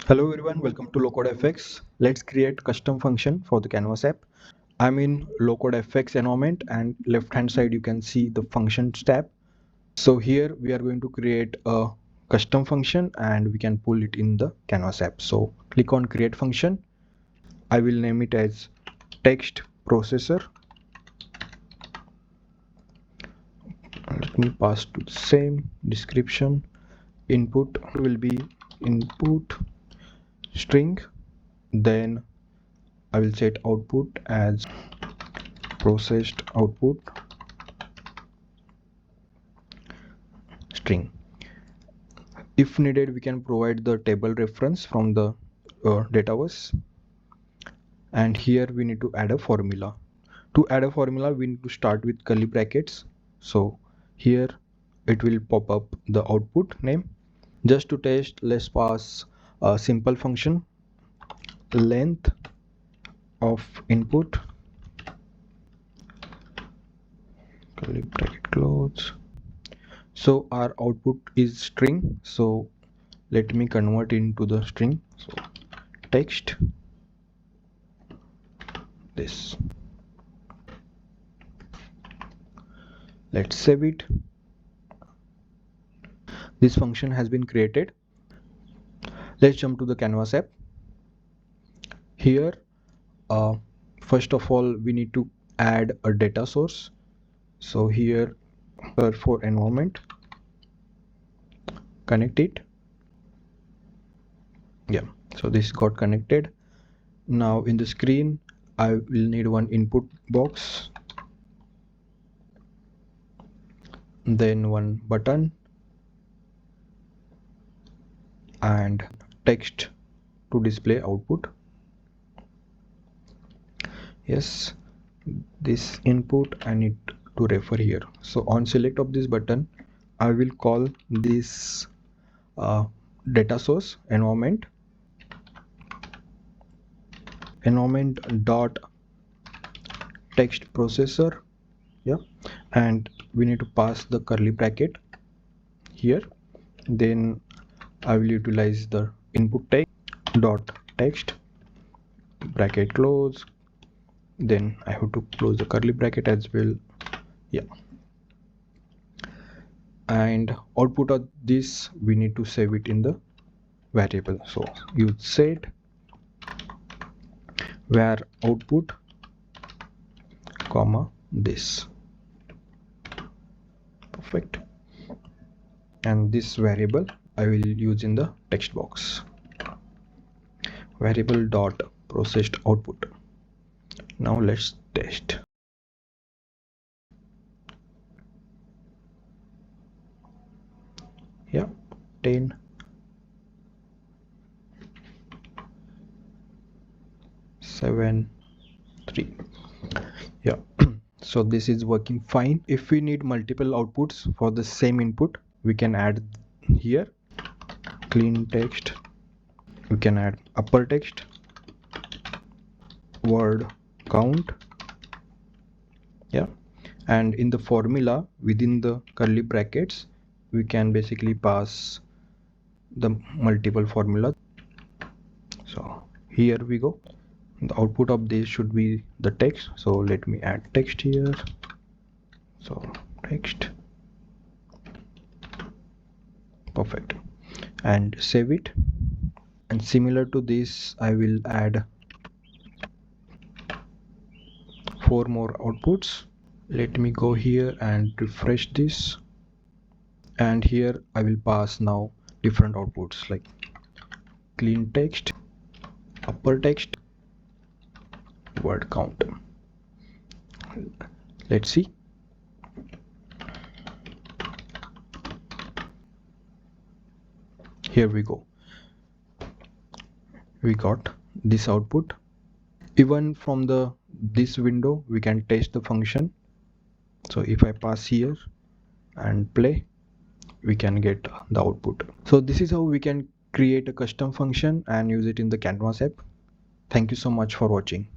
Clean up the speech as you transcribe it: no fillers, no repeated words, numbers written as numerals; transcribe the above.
Hello everyone, welcome to Low-Code FX. Let's create custom function for the Canvas app. I'm in Low-Code FX environment, and left hand side you can see the functions tab. So here we are going to create a custom function and we can pull it in the Canvas app. So click on create function. I will name it as text processor. Let me pass to the same description. Input will be input string, then I will set output as processed output string. If needed, we can provide the table reference from the database, and here we need to add a formula. To add a formula, we need to start with curly brackets. So here it will pop up the output name. Just to test, let's pass a simple function, length of input, curly bracket close. So our output is string, so let me convert into the string. So text this. Let's save it. This function has been created. Let's jump to the Canvas app. Here first of all we need to add a data source. So here for environment, connect it. Yeah, so this got connected. Now in the screen I will need one input box, then one button and text to display output. Yes, this input I need to refer here. So on select of this button, I will call this data source environment dot text processor. Yeah, and we need to pass the curly bracket here. Then I will utilize the input text dot text bracket close. Then I have to close the curly bracket as well. Yeah, and output of this we need to save it in the variable. So use set where output comma this. Perfect. And this variable I will use in the text box, variable dot processed output. Now let's test. Yeah, 10 7 3. Yeah, so this is working fine. If we need multiple outputs for the same input, we can add here clean text, we can add upper text, word count. Yeah, and in the formula within the curly brackets we can basically pass the multiple formula. So here we go, the output of this should be the text. So let me add text here. So text. Perfect. And save it. And similar to this I will add 4 more outputs. Let me go here and refresh this, and here I will pass now different outputs like clean text, upper text, word count. Let's see. Here we go, we got this output. Even from this window we can test the function. So if I pass here and play, we can get the output. So this is how we can create a custom function and use it in the Canvas app. Thank you so much for watching.